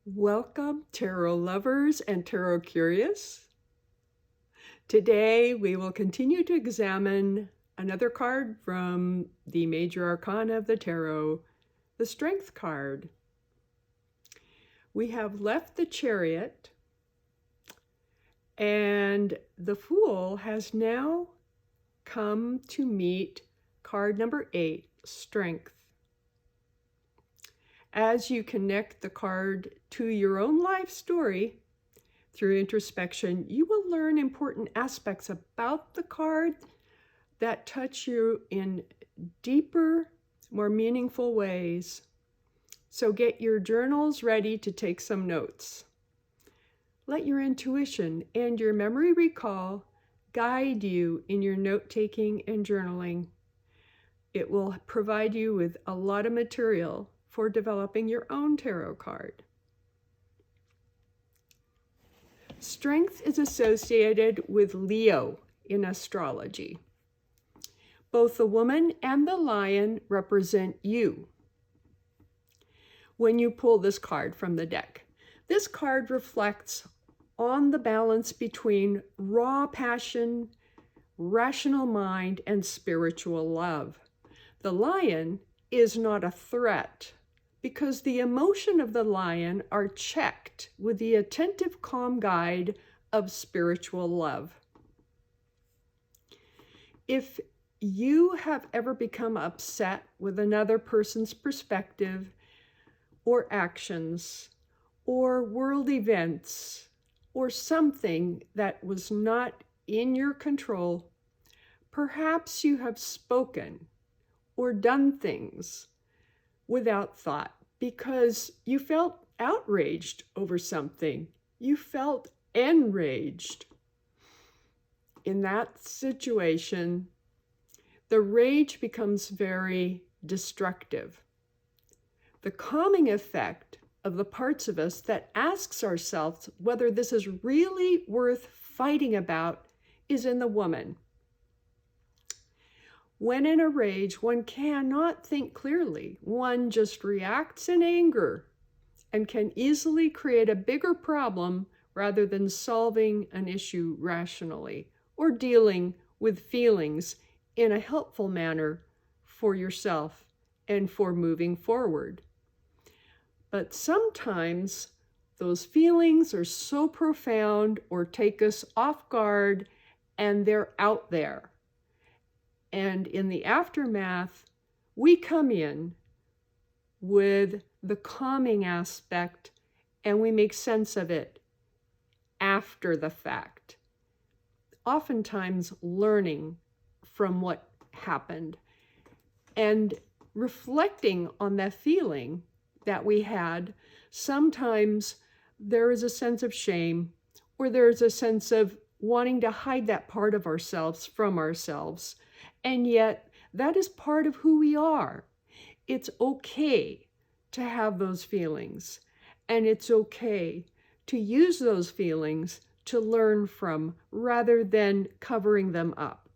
Welcome, tarot lovers and tarot curious. Today we will continue to examine another card from the major arcana of the tarot, the Strength card. We have left the Chariot, and the Fool has now come to meet card number 8, Strength. As you connect the card to your own life story through introspection, you will learn important aspects about the card that touch you in deeper, more meaningful ways. So get your journals ready to take some notes. Let your intuition and your memory recall guide you in your note-taking and journaling. It will provide you with a lot of material for developing your own tarot card. Strength is associated with Leo in astrology. Both the woman and the lion represent you. When you pull this card from the deck, this card reflects on the balance between raw passion, rational mind, and spiritual love. The lion is not a threat, because the emotion of the lion are checked with the attentive, calm guide of spiritual love. If you have ever become upset with another person's perspective or actions or world events or something that was not in your control, perhaps you have spoken or done things without thought because you felt outraged over something. You felt enraged. In that situation, the rage becomes very destructive. The calming effect of the parts of us that asks ourselves whether this is really worth fighting about is in the woman. When in a rage, one cannot think clearly. One just reacts in anger and can easily create a bigger problem rather than solving an issue rationally or dealing with feelings in a helpful manner for yourself and for moving forward. But sometimes those feelings are so profound or take us off guard and they're out there. And in the aftermath, we come in with the calming aspect and we make sense of it after the fact. Oftentimes learning from what happened and reflecting on that feeling that we had. Sometimes there is a sense of shame or there's a sense of wanting to hide that part of ourselves from ourselves. And yet, that is part of who we are. It's okay to have those feelings, and it's okay to use those feelings to learn from rather than covering them up.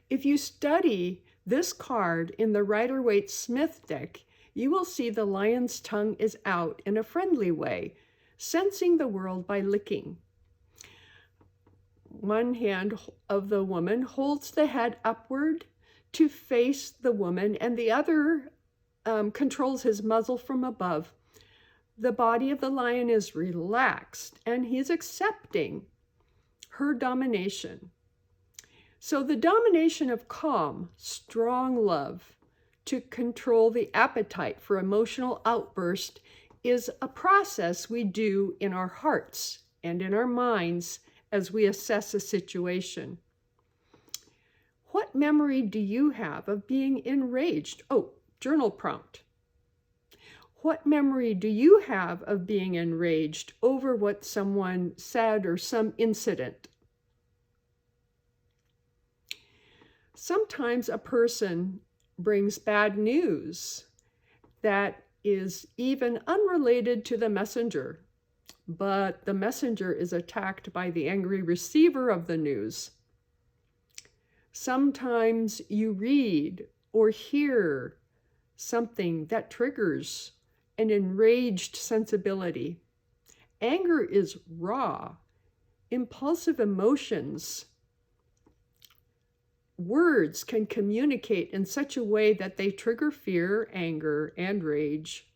If you study this card in the Rider-Waite-Smith deck, you will see the lion's tongue is out in a friendly way, sensing the world by licking. One hand of the woman holds the head upward to face the woman, and the other controls his muzzle from above. The body of the lion is relaxed, and he's accepting her domination. So the domination of calm, strong love to control the appetite for emotional outburst is a process we do in our hearts and in our minds as we assess a situation. What memory do you have of being enraged? Oh, journal prompt. What memory do you have of being enraged over what someone said or some incident? Sometimes a person brings bad news that is even unrelated to the messenger, but the messenger is attacked by the angry receiver of the news. Sometimes you read or hear something that triggers and enraged sensibility. Anger is raw, impulsive emotions. Words can communicate in such a way that they trigger fear, anger, and rage.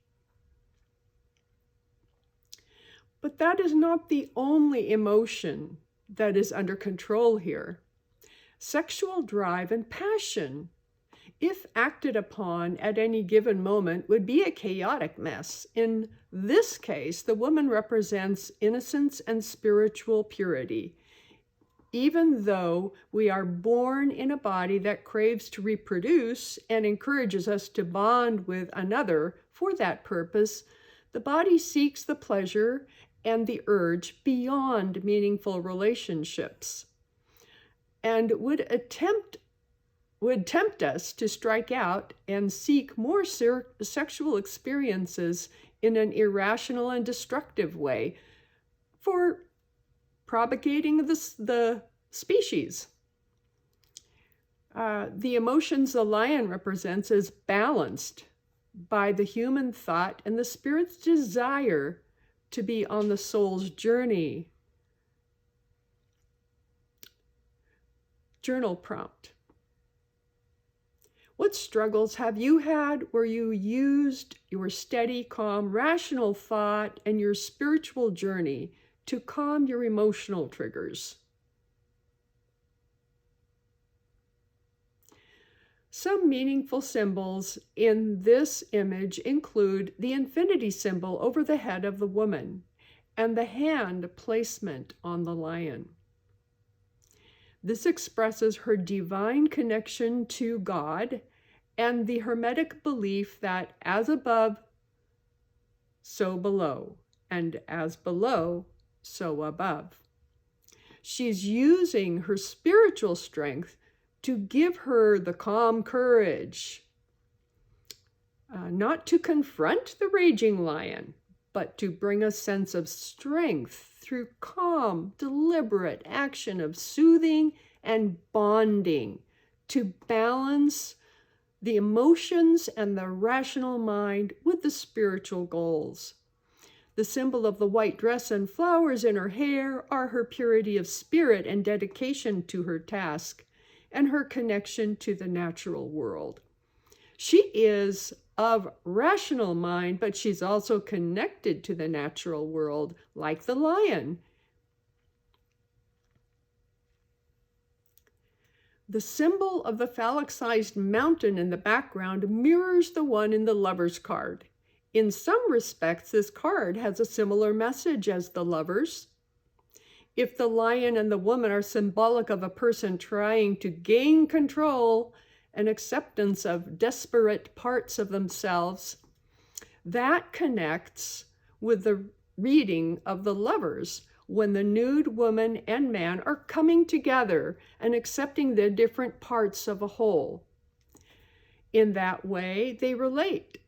But that is not the only emotion that is under control here. Sexual drive and passion, if acted upon at any given moment, would be a chaotic mess. In this case, the woman represents innocence and spiritual purity. Even though we are born in a body that craves to reproduce and encourages us to bond with another for that purpose, the body seeks the pleasure and the urge beyond meaningful relationships, and would tempt us to strike out and seek more sexual experiences in an irrational and destructive way for propagating the species. The emotions the lion represents is balanced by the human thought and the spirit's desire to be on the soul's journey. Journal prompt. What struggles have you had where you used your steady, calm, rational thought and your spiritual journey to calm your emotional triggers? Some meaningful symbols in this image include the infinity symbol over the head of the woman and the hand placement on the lion. This expresses her divine connection to God and the Hermetic belief that as above, so below, and as below, so above. She's using her spiritual strength to give her the calm courage, not to confront the raging lion, but to bring a sense of strength through calm, deliberate action of soothing and bonding to balance the emotions and the rational mind with the spiritual goals. The symbol of the white dress and flowers in her hair are her purity of spirit and dedication to her task, and her connection to the natural world. She is of rational mind, but she's also connected to the natural world, like the lion. The symbol of the phallic-sized mountain in the background mirrors the one in the Lover's card. In some respects, this card has a similar message as the Lover's. If the lion and the woman are symbolic of a person trying to gain control and acceptance of desperate parts of themselves, that connects with the reading of the Lovers when the nude woman and man are coming together and accepting the different parts of a whole. In that way, they relate.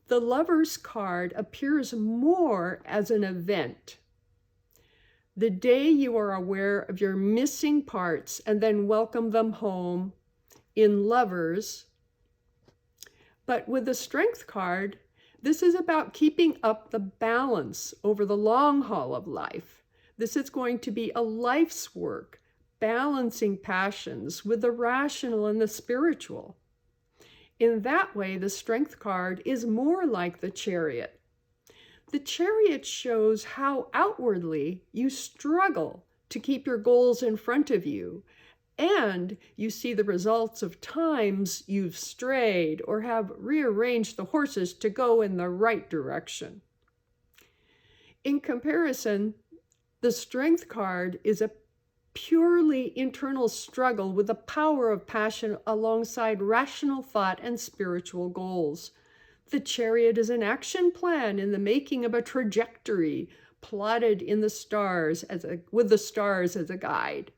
The Lover's card appears more as an event. The day you are aware of your missing parts and then welcome them home in Lovers. But with the Strength card, this is about keeping up the balance over the long haul of life. This is going to be a life's work, balancing passions with the rational and the spiritual. In that way, the Strength card is more like the Chariot. The Chariot shows how outwardly you struggle to keep your goals in front of you, and you see the results of times you've strayed or have rearranged the horses to go in the right direction. In comparison, the Strength card is a purely internal struggle with the power of passion alongside rational thought and spiritual goals. The Chariot is an action plan in the making of a trajectory plotted in the stars with the stars as a guide.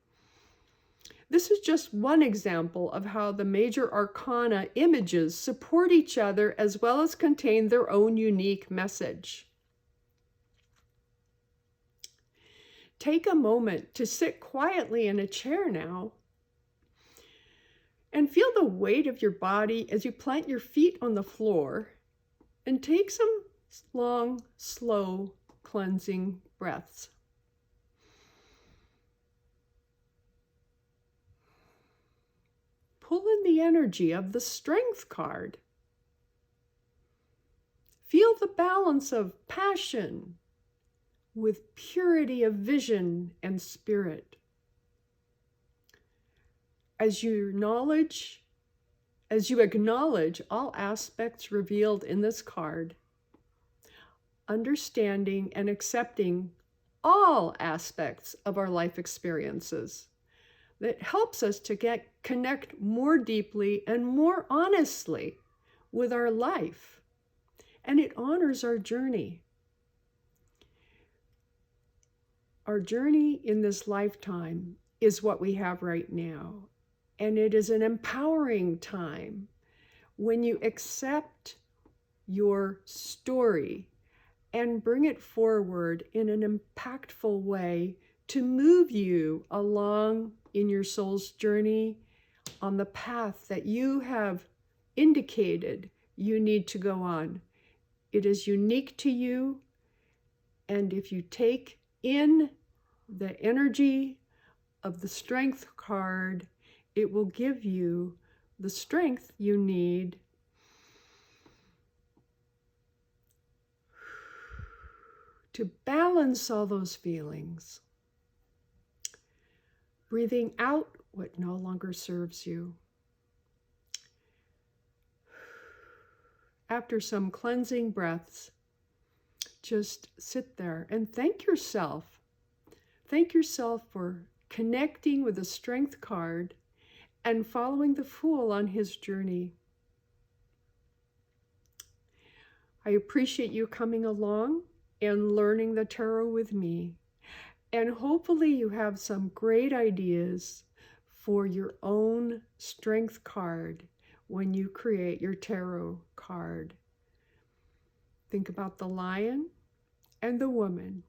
This is just one example of how the major arcana images support each other as well as contain their own unique message. Take a moment to sit quietly in a chair now and feel the weight of your body as you plant your feet on the floor And take some long, slow, cleansing breaths. Pull in the energy of the Strength card. Feel the balance of passion with purity of vision and spirit. As you acknowledge all aspects revealed in this card, understanding and accepting all aspects of our life experiences, that helps us to connect more deeply and more honestly with our life. And it honors our journey. Our journey in this lifetime is what we have right now. And it is an empowering time when you accept your story and bring it forward in an impactful way to move you along in your soul's journey on the path that you have indicated you need to go on. It is unique to you, and if you take in the energy of the Strength card, it will give you the strength you need to balance all those feelings. Breathing out what no longer serves you. After some cleansing breaths, just sit there and thank yourself. Thank yourself for connecting with the Strength card and following the Fool on his journey. I appreciate you coming along and learning the tarot with me. And hopefully you have some great ideas for your own Strength card when you create your tarot card. Think about the lion and the woman.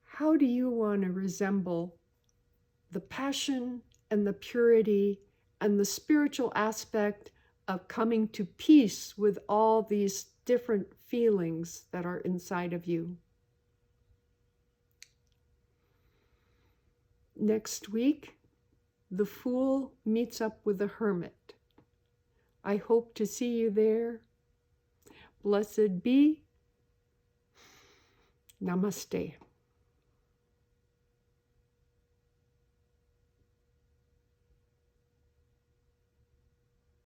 How do you want to resemble the passion and the purity and the spiritual aspect of coming to peace with all these different feelings that are inside of you? Next week, the Fool meets up with the Hermit. I hope to see you there. Blessed be. Namaste.